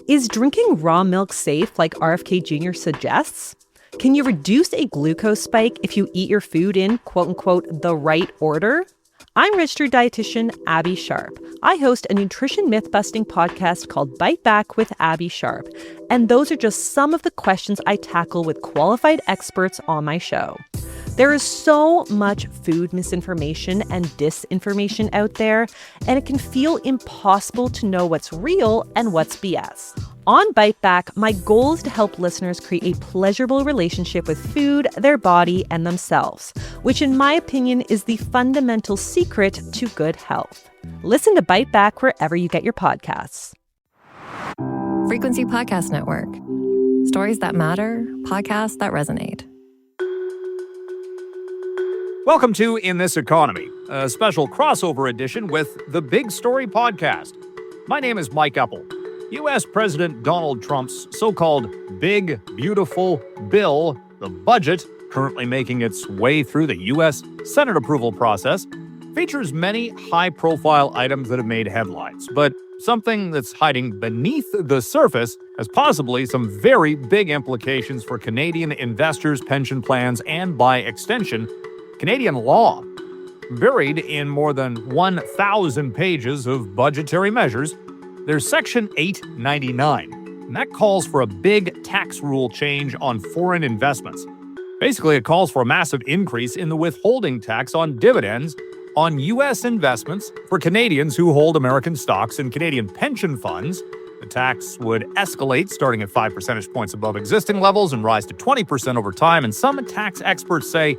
Is drinking raw milk safe like RFK Jr. suggests? Can you reduce a glucose spike if you eat your food in, quote unquote, the right order? I'm registered dietitian Abby Sharp. I host a nutrition myth-busting podcast called Bite Back with Abby Sharp. And those are just some of the questions I tackle with qualified experts on my show. There is so much food misinformation and disinformation out there, and it can feel impossible to know what's real and what's BS. On Bite Back, my goal is to help listeners create a pleasurable relationship with food, their body, and themselves, which in my opinion is the fundamental secret to good health. Listen to Bite Back wherever you get your podcasts. Frequency Podcast Network. Stories that matter, podcasts that resonate. Welcome to In This Economy, a special crossover edition with the Big Story Podcast. My name is Mike Eppel. U.S. President Donald Trump's so-called Big, Beautiful Bill, the budget, currently making its way through the U.S. Senate approval process, features many high-profile items that have made headlines. But something that's hiding beneath the surface has possibly some very big implications for Canadian investors, pension plans, and by extension, Canadian law. Buried in more than 1,000 pages of budgetary measures, there's Section 899, and that calls for a big tax rule change on foreign investments. Basically, it calls for a massive increase in the withholding tax on dividends on U.S. investments for Canadians who hold American stocks and Canadian pension funds. The tax would escalate, starting at 5 percentage points above existing levels and rise to 20% over time, and some tax experts say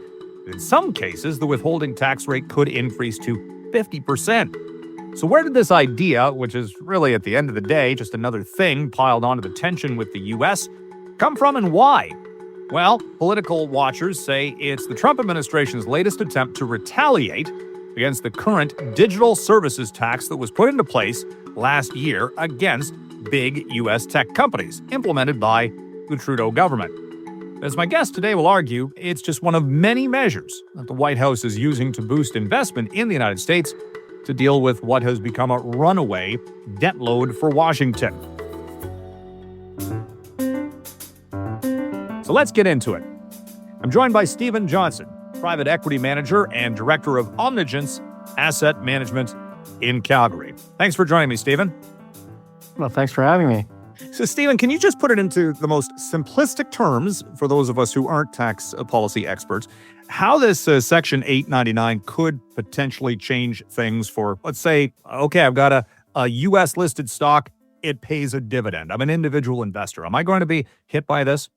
in some cases, the withholding tax rate could increase to 50%. So where did this idea, which is really at the end of the day just another thing piled onto the tension with the U.S., come from and why? Well, political watchers say it's the Trump administration's latest attempt to retaliate against the current digital services tax that was put into place last year against big U.S. tech companies, implemented by the Trudeau government. As my guest today will argue, it's just one of many measures that the White House is using to boost investment in the United States to deal with what has become a runaway debt load for Washington. So let's get into it. I'm joined by Stephen Johnston, private equity manager and director of Omnigence Asset Management in Calgary. Thanks for joining me, Stephen. Well, thanks for having me. So, Stephen, can you just put it into the most simplistic terms for those of us who aren't tax policy experts, how this Section 899 could potentially change things for, let's say, okay, I've got a U.S.-listed stock, it pays a dividend. I'm an individual investor. Am I going to be hit by this?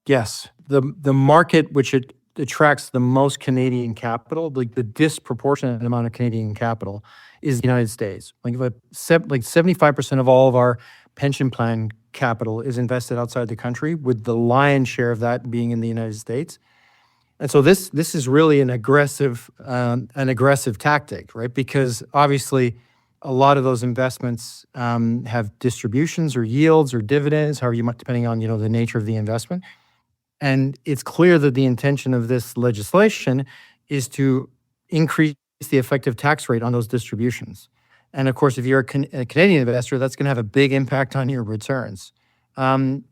Yes. The market which it attracts the most Canadian capital, like the disproportionate amount of Canadian capital, is the United States. Like 75% of all of our pension plan capital is invested outside the country, with the lion's share of that being in the United States. And so this is really an aggressive tactic, right? Because obviously a lot of those investments have distributions or yields or dividends, however you might, depending on the nature of the investment. And it's clear that the intention of this legislation is to increase the effective tax rate on those distributions. And of course, if you're a Canadian investor, that's going to have a big impact on your returns. And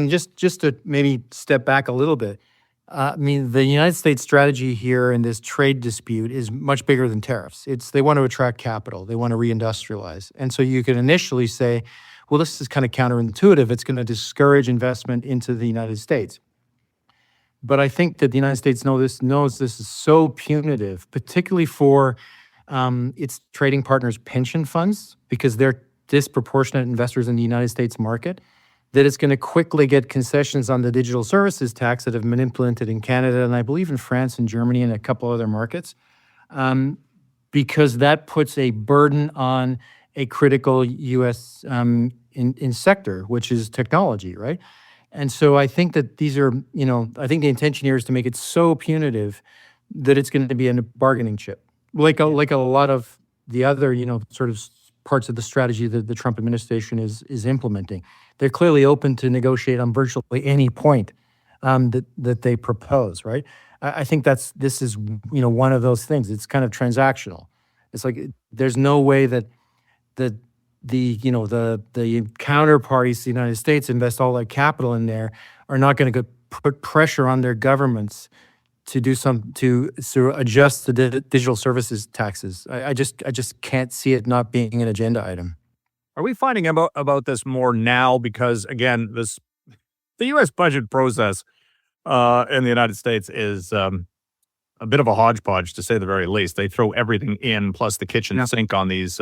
just to maybe step back a little bit, the United States strategy here in this trade dispute is much bigger than tariffs. They want to attract capital. They want to reindustrialize. And so you could initially say, well, this is kind of counterintuitive. It's going to discourage investment into the United States. But I think that the United States knows this is so punitive, particularly for its trading partners' pension funds, because they're disproportionate investors in the United States market, that it's going to quickly get concessions on the digital services tax that have been implemented in Canada and I believe in France and Germany and a couple other markets, because that puts a burden on a critical U.S. in sector, which is technology, right? And so I think that these are, I think the intention here is to make it so punitive that it's going to be a bargaining chip. Like a lot of the other, sort of parts of the strategy that the Trump administration is implementing. They're clearly open to negotiate on virtually any point that they propose, right? I think this is one of those things. It's kind of transactional. It's like there's no way that the counterparties to the United States invest all that capital in there are not going to put pressure on their governments to do to adjust the digital services taxes. I just can't see it not being an agenda item. Are we finding about this more now because, again, the U.S. budget process in the United States is a bit of a hodgepodge, to say the very least. They throw everything in, plus the kitchen sink on these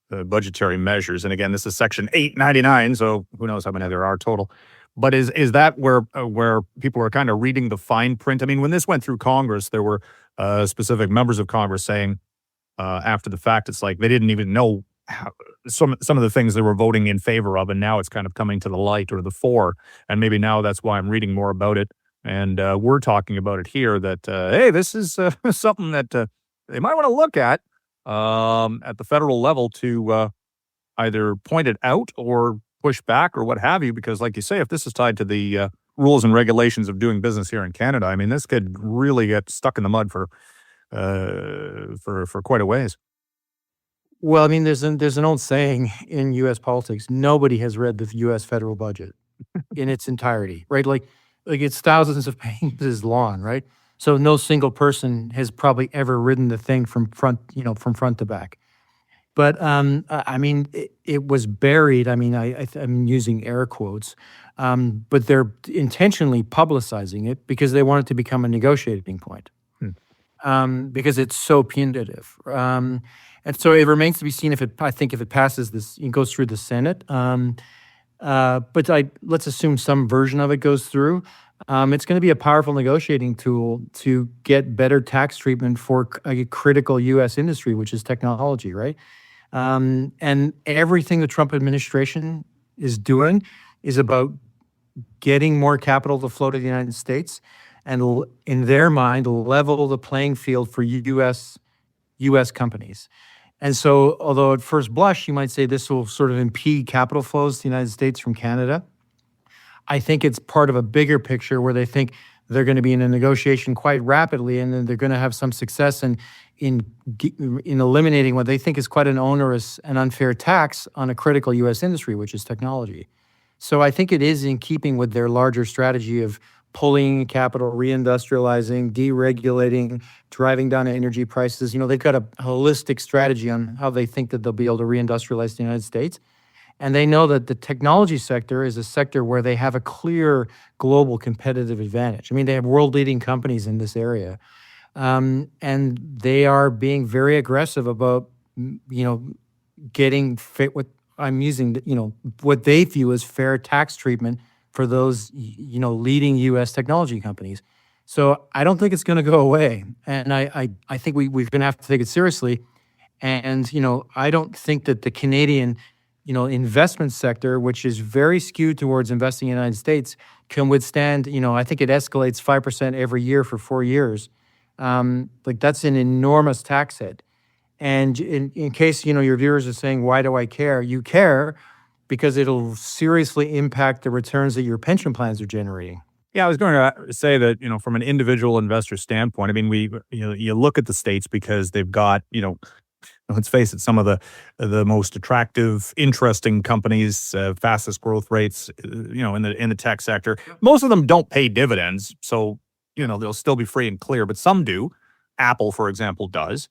budgetary measures. And again, this is Section 899, so who knows how many there are total. But is that where people are kind of reading the fine print? I mean, when this went through Congress, there were specific members of Congress saying after the fact, it's like they didn't even know some of the things they were voting in favor of, and now it's kind of coming to the light or the fore. And maybe now that's why I'm reading more about it. And we're talking about it here that, hey, this is something that they might want to look at the federal level to either point it out or push back or what have you. Because like you say, if this is tied to the rules and regulations of doing business here in Canada, I mean, this could really get stuck in the mud for quite a ways. Well, I mean, there's an old saying in U.S. politics: nobody has read the U.S. federal budget in its entirety, right? Like it's thousands of pages long, right? So no single person has probably ever written the thing from front to back. But I mean, it was buried. I mean, I'm using air quotes, but they're intentionally publicizing it because they want it to become a negotiating point. Because it's so punitive. And so it remains to be seen if it passes this, it goes through the Senate. But let's assume some version of it goes through. It's going to be a powerful negotiating tool to get better tax treatment for a critical U.S. industry, which is technology, right? And everything the Trump administration is doing is about getting more capital to flow to the United States and, in their mind, level the playing field for U.S. companies. And so, although at first blush, you might say this will sort of impede capital flows to the United States from Canada, I think it's part of a bigger picture where they think they're going to be in a negotiation quite rapidly, and then they're going to have some success in eliminating what they think is quite an onerous and unfair tax on a critical U.S. industry, which is technology. So I think it is in keeping with their larger strategy of pulling capital, reindustrializing, deregulating, driving down energy prices. They've got a holistic strategy on how they think that they'll be able to reindustrialize the United States. And they know that the technology sector is a sector where they have a clear global competitive advantage. I mean, they have world-leading companies in this area. And they are being very aggressive about, getting fit with, I'm using, what they view as fair tax treatment for those, leading U.S. technology companies. So I don't think it's going to go away. And I think we're going to have to take it seriously. And, I don't think that the Canadian, investment sector, which is very skewed towards investing in the United States, can withstand, I think it escalates 5% every year for 4 years. That's an enormous tax hit. And in case, your viewers are saying, why do I care? You care because it'll seriously impact the returns that your pension plans are generating. Yeah, I was going to say that, from an individual investor standpoint, I mean, you look at the States because they've got, let's face it, some of the most attractive, interesting companies, fastest growth rates, in the tech sector. Most of them don't pay dividends, so they'll still be free and clear, but some do. Apple, for example, does.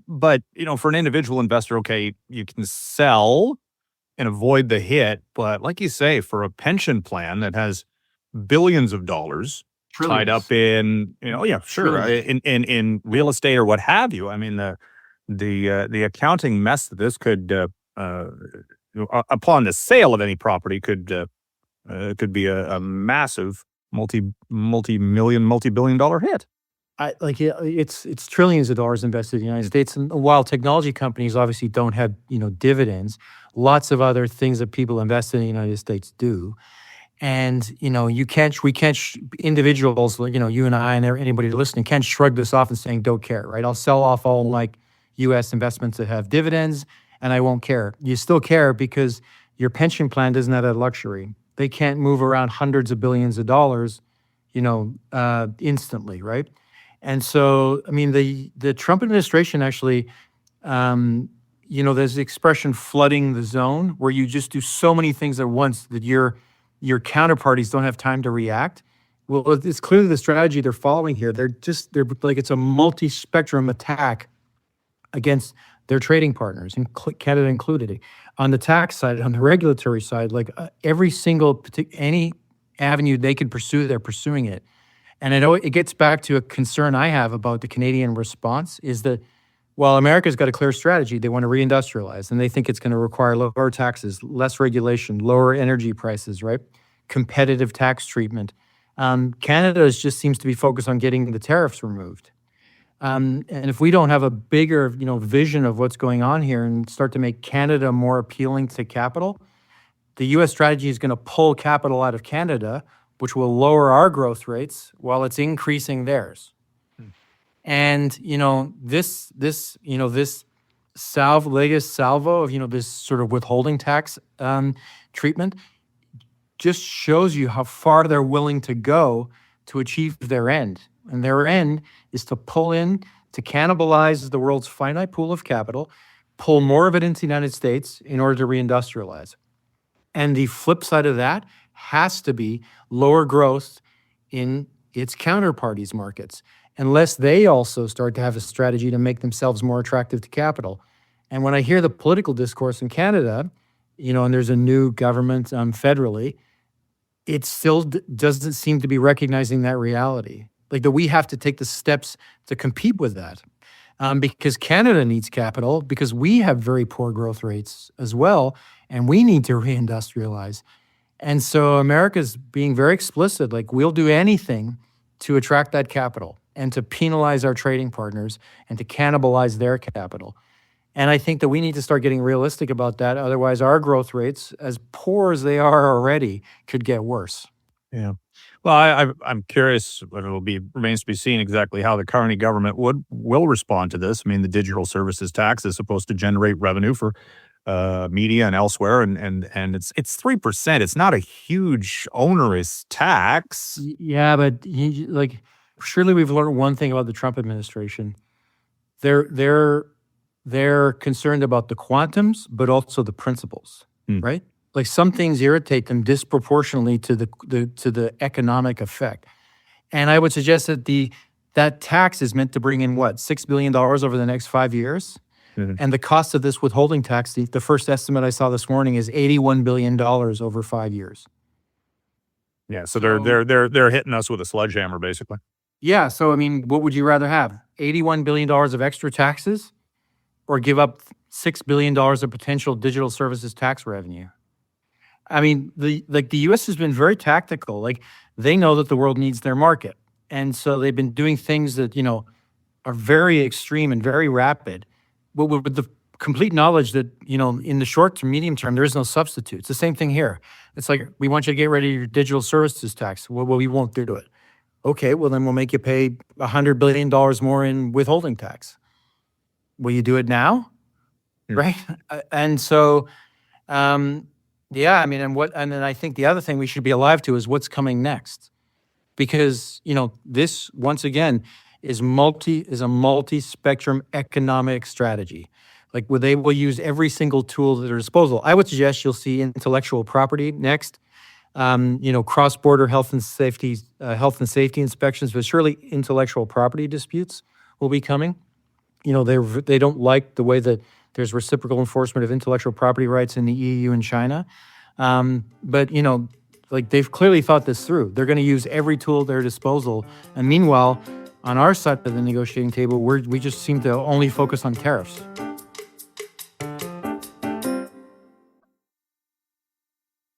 But for an individual investor, okay, you can sell and avoid the hit, but like you say, for a pension plan that has billions of dollars tied up in, in real estate or what have you. I mean, the accounting mess that this could, upon the sale of any property, could be a massive multi-billion-dollar hit. It's trillions of dollars invested in the United States, and while technology companies obviously don't have dividends, lots of other things that people invest in the United States do. And, individuals, you and I and anybody listening can't shrug this off and saying, don't care, right? I'll sell off all U.S. investments that have dividends and I won't care. You still care because your pension plan doesn't have that luxury. They can't move around hundreds of billions of dollars, instantly, right? And so, I mean, the Trump administration actually There's the expression flooding the zone, where you just do so many things at once that your counterparties don't have time to react. Well, it's clearly the strategy they're following here. They're like, it's a multi-spectrum attack against their trading partners, and Canada included. On the tax side, on the regulatory side, like every single any avenue they can pursue, they're pursuing it. And I know it gets back to a concern I have about the Canadian response, is that while America's got a clear strategy, they want to reindustrialize, and they think it's going to require lower taxes, less regulation, lower energy prices, right? Competitive tax treatment. Canada just seems to be focused on getting the tariffs removed. And if we don't have a bigger, vision of what's going on here and start to make Canada more appealing to capital, the U.S. strategy is going to pull capital out of Canada, which will lower our growth rates while it's increasing theirs. And this latest salvo of this sort of withholding tax treatment just shows you how far they're willing to go to achieve their end. And their end is to pull in, to cannibalize the world's finite pool of capital, pull more of it into the United States in order to reindustrialize. And the flip side of that has to be lower growth in its counterparties' markets, unless they also start to have a strategy to make themselves more attractive to capital. And when I hear the political discourse in Canada, and there's a new government federally, it still doesn't seem to be recognizing that reality. Like, that we have to take the steps to compete with that, because Canada needs capital, because we have very poor growth rates as well, and we need to reindustrialize. And so America's being very explicit, like, we'll do anything to attract that capital and to penalize our trading partners and to cannibalize their capital. And I think that we need to start getting realistic about that. Otherwise, our growth rates, as poor as they are already, could get worse. Yeah. Well, I'm curious, but remains to be seen exactly how the Carney government will respond to this. I mean, the digital services tax is supposed to generate revenue for media and elsewhere, and it's 3%. It's not a huge onerous tax. Yeah, but surely we've learned one thing about the Trump administration. They're concerned about the quantums, but also the principles, right? Like, some things irritate them disproportionately to the economic effect. And I would suggest that that tax is meant to bring in $6 billion over the next 5 years. Mm-hmm. And the cost of this withholding tax, the first estimate I saw this morning, is $81 billion over 5 years. Yeah, so they're hitting us with a sledgehammer, basically. Yeah, so I mean, what would you rather have? $81 billion of extra taxes, or give up $6 billion of potential digital services tax revenue? I mean, the U.S. has been very tactical. Like, they know that the world needs their market, and so they've been doing things that are very extreme and very rapid, but with the complete knowledge that in the short to medium term there is no substitute. It's the same thing here. It's like, we want you to get rid of your digital services tax. Well, we won't do it. Okay, well then we'll make you pay $100 billion more in withholding tax. Will you do it now? Right? And so. Yeah, I mean, and then I think the other thing we should be alive to is what's coming next, because this, once again, is a multi-spectrum economic strategy. Like, where they will use every single tool at their disposal. I would suggest you'll see intellectual property next, cross-border health and safety inspections, but surely intellectual property disputes will be coming. They don't like the way that there's reciprocal enforcement of intellectual property rights in the EU and China. But they've clearly thought this through. They're going to use every tool at their disposal. And meanwhile, on our side of the negotiating table, we just seem to only focus on tariffs.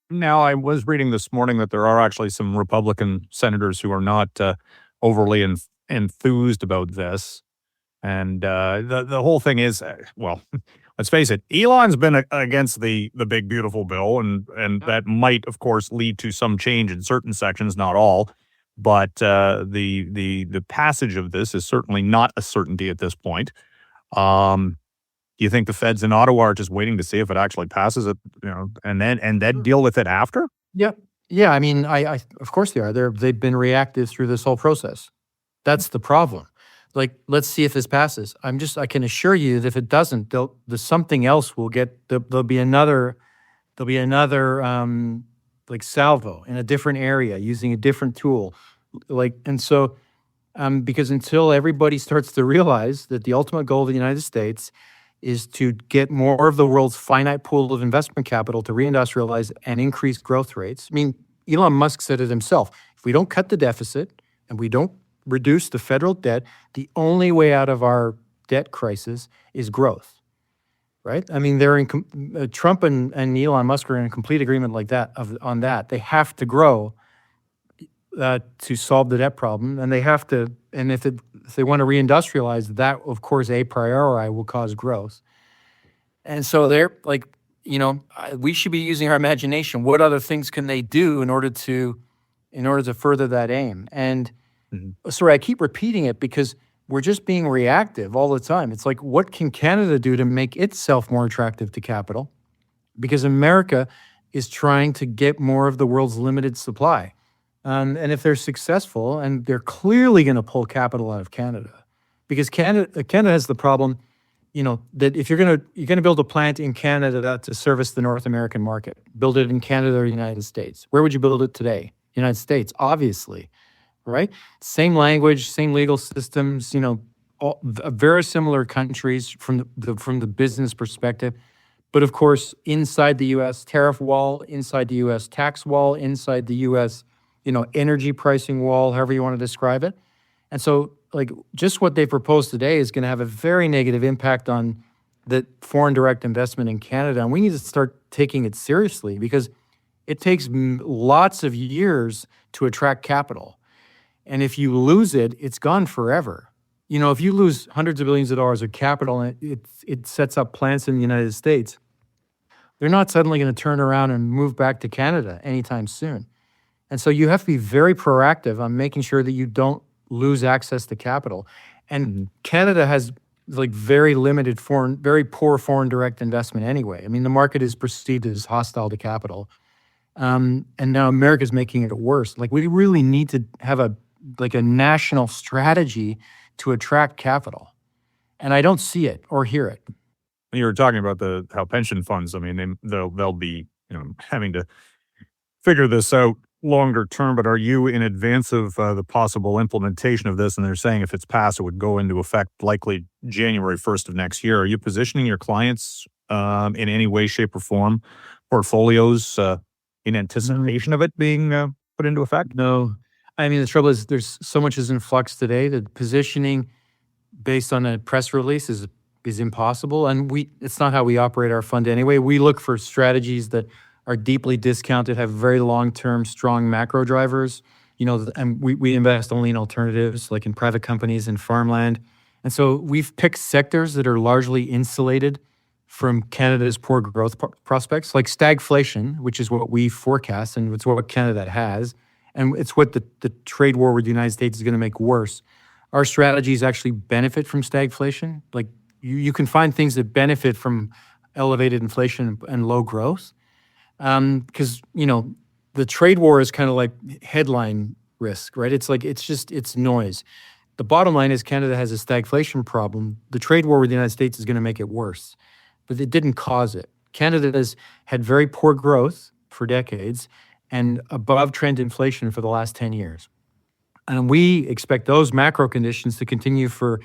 Now, I was reading this morning that there are actually some Republican senators who are not overly enthused about this. And the whole thing is, let's face it, Elon's been against the big, beautiful bill, and that might, of course, lead to some change in certain sections, not all. But the passage of this is certainly not a certainty at this point. Do you think the feds in Ottawa are just waiting to see if it actually passes it, and then deal with it after? Yeah. I mean, I of course they are. They've been reactive through this whole process. That's the problem. like, let's see if this passes. I can assure you that if it doesn't, something else will there'll be another like salvo in a different area using a different tool. Because until everybody starts to realize that the ultimate goal of the United States is to get more of the world's finite pool of investment capital to reindustrialize and increase growth rates. I mean, Elon Musk said it himself. If we don't cut the deficit and we don't reduce the federal debt, the only way out of our debt crisis is growth, right? I mean, Trump and Elon Musk are in a complete agreement like that on that. They have to grow to solve the debt problem, and they have to. And if they want to reindustrialize, that of course a priori will cause growth. And so they're like, we should be using our imagination. What other things can they do in order to further that aim? And sorry, I keep repeating it because we're just being reactive all the time. It's like, what can Canada do to make itself more attractive to capital? Because America is trying to get more of the world's limited supply. And if they're successful, and they're clearly going to pull capital out of Canada, because Canada has the problem, that if you're going to build a plant in Canada to service the North American market, build it in Canada or the United States. Where would you build it today? United States, obviously, right? Same language, same legal systems, very similar countries from the business perspective. But of course, inside the U.S. tariff wall, inside the U.S. tax wall, inside the U.S. Energy pricing wall, however you want to describe it. And so, like, just what they proposed today is going to have a very negative impact on the foreign direct investment in Canada. And we need to start taking it seriously because it takes lots of years to attract capital. And if you lose it, it's gone forever. If you lose hundreds of billions of dollars of capital and it sets up plants in the United States, they're not suddenly going to turn around and move back to Canada anytime soon. And so you have to be very proactive on making sure that you don't lose access to capital. And Canada has very limited very poor foreign direct investment anyway. I mean, the market is perceived as hostile to capital. And now America's making it worse. We really need to have a national strategy to attract capital. And I don't see it or hear it. You were talking about how pension funds, I mean, they'll be having to figure this out longer term, but are you in advance of the possible implementation of this? And they're saying if it's passed, it would go into effect likely January 1st of next year. Are you positioning your clients in any way, shape, or form, portfolios in anticipation of it being put into effect? No. I mean, the trouble is there's so much is in flux today that positioning based on a press release is impossible. And it's not how we operate our fund anyway. We look for strategies that are deeply discounted, have very long-term, strong macro drivers, and we invest only in alternatives, like in private companies and farmland. And so we've picked sectors that are largely insulated from Canada's poor growth prospects, like stagflation, which is what we forecast, and it's what Canada has, and it's what the trade war with the United States is going to make worse. Our strategies actually benefit from stagflation. Like, you can find things that benefit from elevated inflation and low growth. Because, the trade war is kind of like headline risk, right? It's noise. The bottom line is Canada has a stagflation problem. The trade war with the United States is going to make it worse, but it didn't cause it. Canada has had very poor growth for decades and above trend inflation for the last 10 years. And we expect those macro conditions to continue for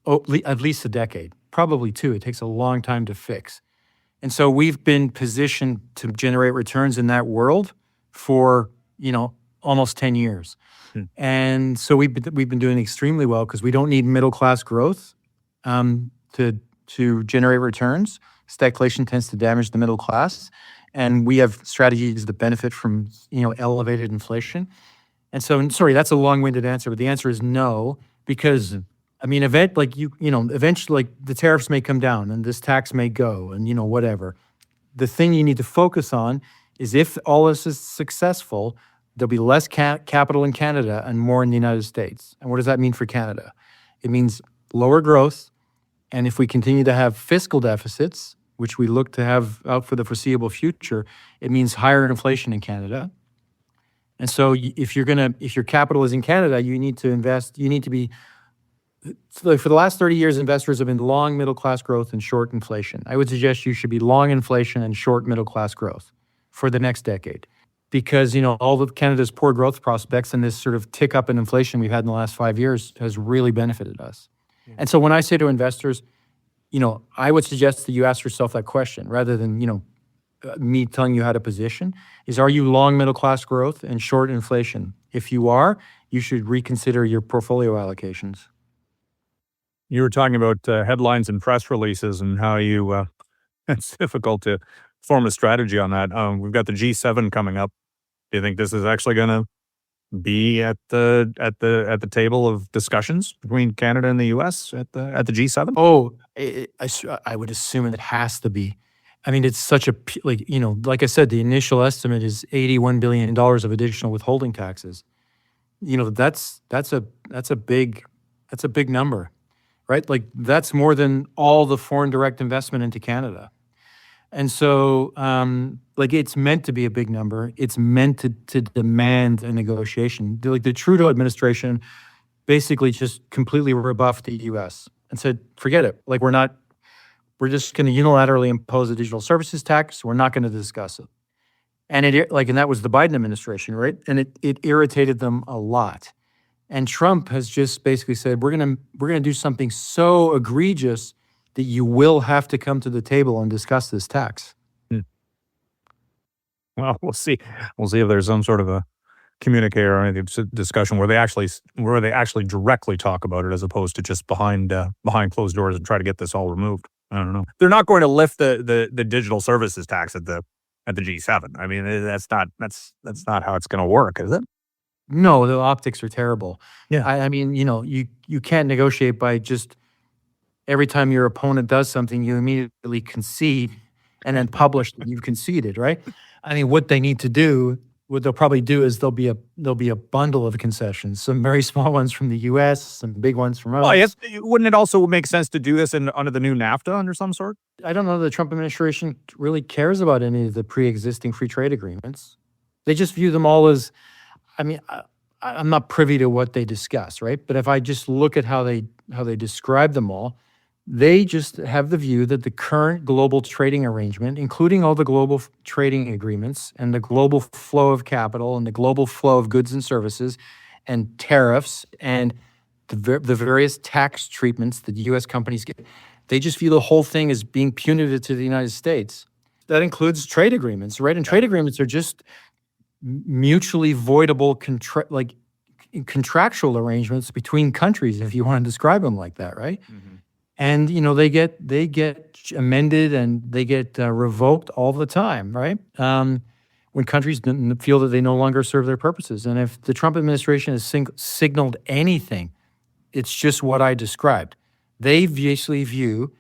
at least a decade, probably two. It takes a long time to fix. And so we've been positioned to generate returns in that world for, almost 10 years. And so we've been doing extremely well because we don't need middle-class growth to generate returns. Stagflation tends to damage the middle class. And we have strategies that benefit from, elevated inflation. And so, sorry, that's a long-winded answer, but the answer is no, because eventually, the tariffs may come down and this tax may go and, whatever. The thing you need to focus on is if all this is successful, there'll be less capital in Canada and more in the United States. And what does that mean for Canada? It means lower growth. And if we continue to have fiscal deficits, which we look to have out for the foreseeable future, it means higher inflation in Canada. And so if your capital is in Canada, you need to invest, you need to be So for the last 30 years, investors have been long middle-class growth and short inflation. I would suggest you should be long inflation and short middle-class growth for the next decade. Because, all of Canada's poor growth prospects and this sort of tick up in inflation we've had in the last 5 years has really benefited us. And so when I say to investors, I would suggest that you ask yourself that question rather than, me telling you how to position, is are you long middle-class growth and short inflation? If you are, you should reconsider your portfolio allocations. You were talking about headlines and press releases and how it's difficult to form a strategy on that. We've got the G7 coming up. Do you think this is actually going to be at the table of discussions between Canada and the U.S. at the G7? Oh, I would assume it has to be. I mean, it's such a like I said, the initial estimate is $81 billion of additional withholding taxes. That's a big number, right? Like that's more than all the foreign direct investment into Canada. And so, it's meant to be a big number. It's meant to demand a negotiation. The Trudeau administration basically just completely rebuffed the U.S. and said, forget it. We're just going to unilaterally impose a digital services tax. We're not going to discuss it. And and that was the Biden administration, right? And it irritated them a lot. And Trump has just basically said, we're gonna do something so egregious that you will have to come to the table and discuss this tax. Well, we'll see. We'll see if there's some sort of a communique or any discussion where they actually directly talk about it, as opposed to just behind closed doors and try to get this all removed. I don't know. They're not going to lift the digital services tax at the G7. I mean, that's not how it's going to work, is it? No, the optics are terrible. Yeah. I mean, you can't negotiate by just every time your opponent does something, you immediately concede and then publish that you've conceded, right? I mean, what they need to do, what they'll probably do is there'll be a bundle of concessions, some very small ones from the U.S., some big ones from us. Well, yes. Wouldn't it also make sense to do this under the new NAFTA under some sort? I don't know the Trump administration really cares about any of the pre-existing free trade agreements. They just view them all as, I'm not privy to what they discuss, right? But if I just look at how they describe them all, they just have the view that the current global trading arrangement, including all the global trading agreements and the global flow of capital and the global flow of goods and services and tariffs and the various tax treatments that U.S. companies get, they just view the whole thing as being punitive to the United States. That includes trade agreements, right? And trade agreements are just mutually voidable contractual arrangements between countries, if you want to describe them like that, right? Mm-hmm. And they get amended and they get revoked all the time, right? When countries feel that they no longer serve their purposes. And if the Trump administration has signaled anything, it's just what I described. They basically view,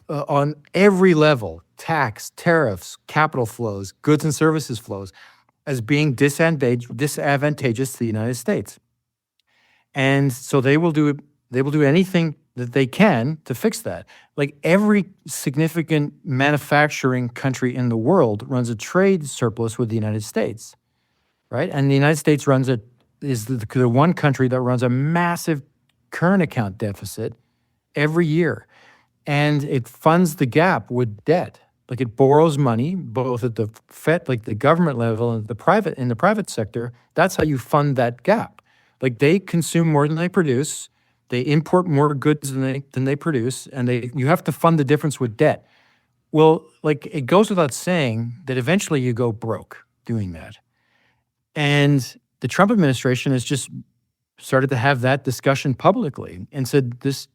on every level, tax, tariffs, capital flows, goods and services flows, as being disadvantageous to the United States. And so they will do anything that they can to fix that. Like every significant manufacturing country in the world runs a trade surplus with the United States, right? And the United States is the one country that runs a massive current account deficit every year. And it funds the gap with debt. Like it borrows money, both at the Fed, like the government level and in the private sector. That's how you fund that gap. Like they consume more than they produce. They import more goods than they produce, and you have to fund the difference with debt. Well, it goes without saying that eventually you go broke doing that. And the Trump administration has just started to have that discussion publicly and said this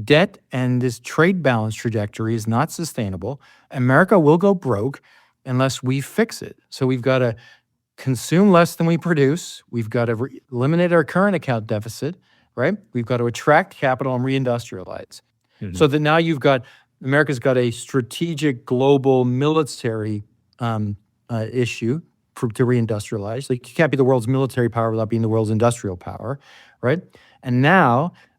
debt and this trade balance trajectory is not sustainable. America will go broke unless we fix it. So we've got to consume less than we produce. We've got to eliminate our current account deficit. Right? We've got to attract capital and reindustrialize. Mm-hmm. So that now America's got a strategic global military issue to reindustrialize. Like you can't be the world's military power without being the world's industrial power, right? And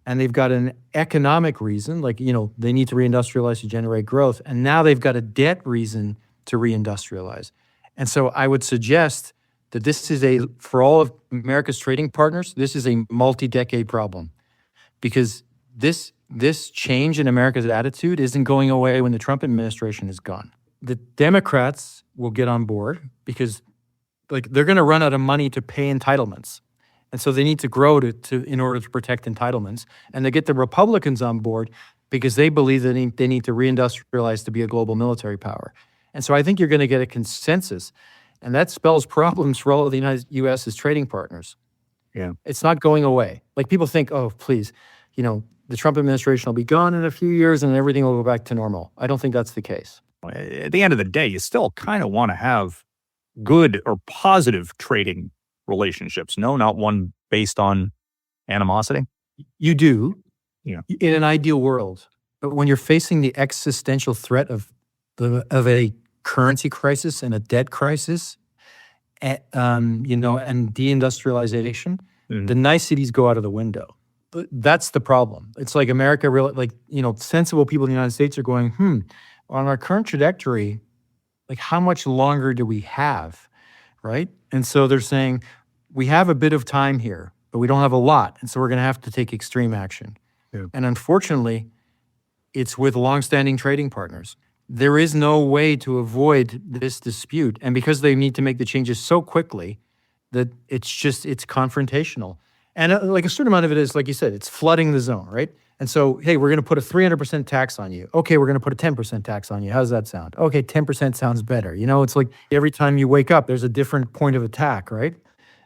they've got an economic reason, they need to reindustrialize to generate growth. And now they've got a debt reason to reindustrialize. And so I would suggest that this is for all of America's trading partners, this is a multi-decade problem because this change in America's attitude isn't going away when the Trump administration is gone. The Democrats will get on board because they're going to run out of money to pay entitlements. And so they need to grow in order to protect entitlements. And they get the Republicans on board because they believe that they need to reindustrialize to be a global military power. And so I think you're going to get a consensus. And that spells problems for all of the U.S.'s trading partners. Yeah. It's not going away. Like people think, oh, please, the Trump administration will be gone in a few years and everything will go back to normal. I don't think that's the case. At the end of the day, you still kind of want to have good or positive trading relationships. No, not one based on animosity. You do, Yeah. in an ideal world. But when you're facing the existential threat of a currency crisis and a debt crisis, and deindustrialization, the niceties go out of the window. That's the problem. It's like America, sensible people in the United States are going, on our current trajectory, how much longer do we have, right? And so they're saying, we have a bit of time here, but we don't have a lot. And so we're going to have to take extreme action. Yeah. And unfortunately, it's with longstanding trading partners. There is no way to avoid this dispute. And because they need to make the changes so quickly that it's confrontational. And a certain amount of it is, like you said, it's flooding the zone, right? And so, hey, we're going to put a 300% tax on you. Okay, we're going to put a 10% tax on you. How does that sound? Okay, 10% sounds better. It's like every time you wake up, there's a different point of attack, right?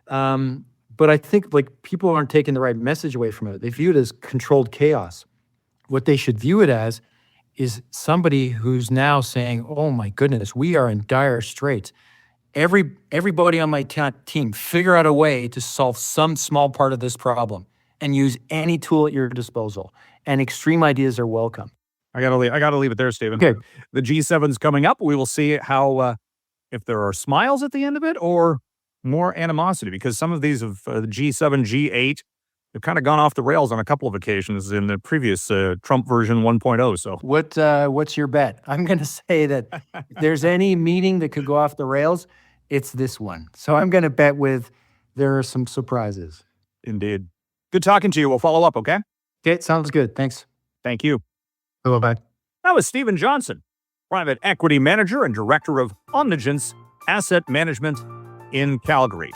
But I think people aren't taking the right message away from it. They view it as controlled chaos. What they should view it as is somebody who's now saying, oh my goodness, we are in dire straits. Everybody on my team, figure out a way to solve some small part of this problem and use any tool at your disposal. And extreme ideas are welcome. I gotta leave it there, Stephen. Okay. The G7's coming up. We will see how if there are smiles at the end of it or more animosity, because some of these of the G7, G8, they've kind of gone off the rails on a couple of occasions in the previous Trump version 1.0. So what's your bet? I'm going to say that if there's any meeting that could go off the rails, it's this one. So I'm going to bet there are some surprises. Indeed. Good talking to you. We'll follow up, okay? Okay, sounds good. Thanks. Thank you. Bye-bye. That was Stephen Johnston, private equity manager and director of Omnigence Asset Management in Calgary.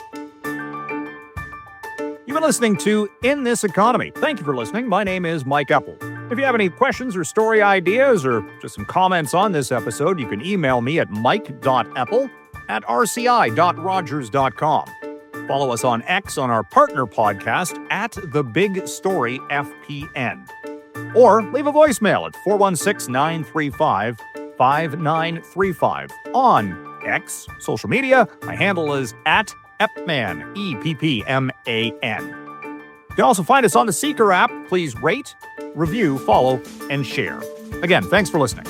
You've been listening to In This Economy. Thank you for listening. My name is Mike Eppel. If you have any questions or story ideas or just some comments on this episode, you can email me at mike.eppel@rci.rogers.com. Follow us on X on our partner podcast @TheBigStoryFPN. Or leave a voicemail at 416-935-5935. On X, social media, my handle is @Eppman, EPPMAN. You can also find us on the Seeker app. Please rate, review, follow, and share. Again, thanks for listening.